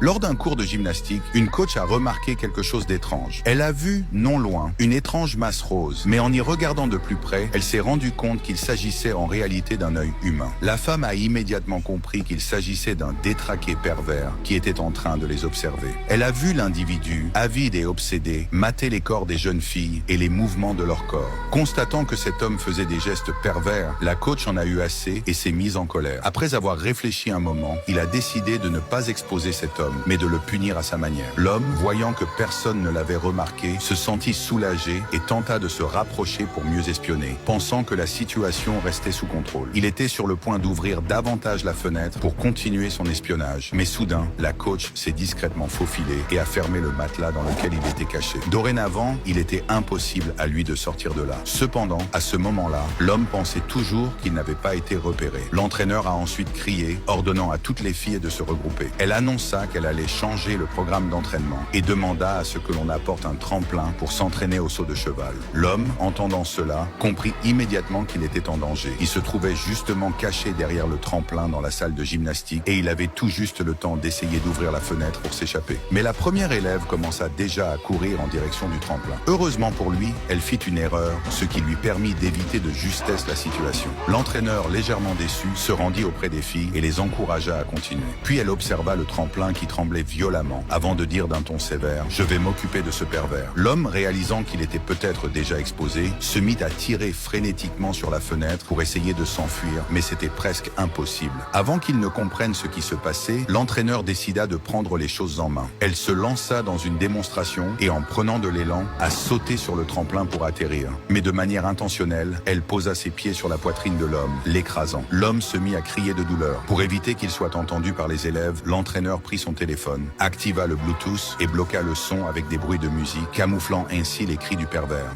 Lors d'un cours de gymnastique, une coach a remarqué quelque chose d'étrange. Elle a vu, non loin, une étrange masse rose, mais en y regardant de plus près, elle s'est rendue compte qu'il s'agissait en réalité d'un œil humain. La femme a immédiatement compris qu'il s'agissait d'un détraqué pervers qui était en train de les observer. Elle a vu l'individu, avide et obsédé, mater les corps des jeunes filles et les mouvements de leur corps. Constatant que cet homme faisait des gestes pervers, la coach en a eu assez et s'est mise en colère. Après avoir réfléchi un moment, il a décidé de ne pas exposer cet homme, mais de le punir à sa manière. L'homme, voyant que personne ne l'avait remarqué, se sentit soulagé et tenta de se rapprocher pour mieux espionner, pensant que la situation restait sous contrôle. Il était sur le point d'ouvrir davantage la fenêtre pour continuer son espionnage, mais soudain, la coach s'est discrètement faufilée et a fermé le matelas dans lequel il était caché. Dorénavant, il était impossible à lui de sortir de là. Cependant, à ce moment-là, l'homme pensait toujours qu'il n'avait pas été repéré. L'entraîneur a ensuite crié, ordonnant à toutes les filles de se regrouper. Elle annonça qu'elle allait changer le programme d'entraînement et demanda à ce que l'on apporte un tremplin pour s'entraîner au saut de cheval. L'homme, entendant cela, comprit immédiatement qu'il était en danger. Il se trouvait justement caché derrière le tremplin dans la salle de gymnastique et il avait tout juste le temps d'essayer d'ouvrir la fenêtre pour s'échapper. Mais la première élève commença déjà à courir en direction du tremplin. Heureusement pour lui, elle fit une erreur, ce qui lui permit d'éviter de justesse la situation. L'entraîneur, légèrement déçu, se rendit auprès des filles et les encouragea à continuer. Puis elle observa le tremplin qui tremblait violemment avant de dire d'un ton sévère « Je vais m'occuper de ce pervers ». L'homme, réalisant qu'il était peut-être déjà exposé, se mit à tirer frénétiquement sur la fenêtre pour essayer de s'enfuir, mais c'était presque impossible. Avant qu'il ne comprenne ce qui se passait, l'entraîneur décida de prendre les choses en main. Elle se lança dans une démonstration et en prenant de l'élan, a sauté sur le tremplin pour atterrir. Mais de manière intentionnelle, elle posa ses pieds sur la poitrine de l'homme, l'écrasant. L'homme se mit à crier de douleur. Pour éviter qu'il soit entendu par les élèves, l'entraîneur prit son téléphone, activa le Bluetooth et bloqua le son avec des bruits de musique, camouflant ainsi les cris du pervers.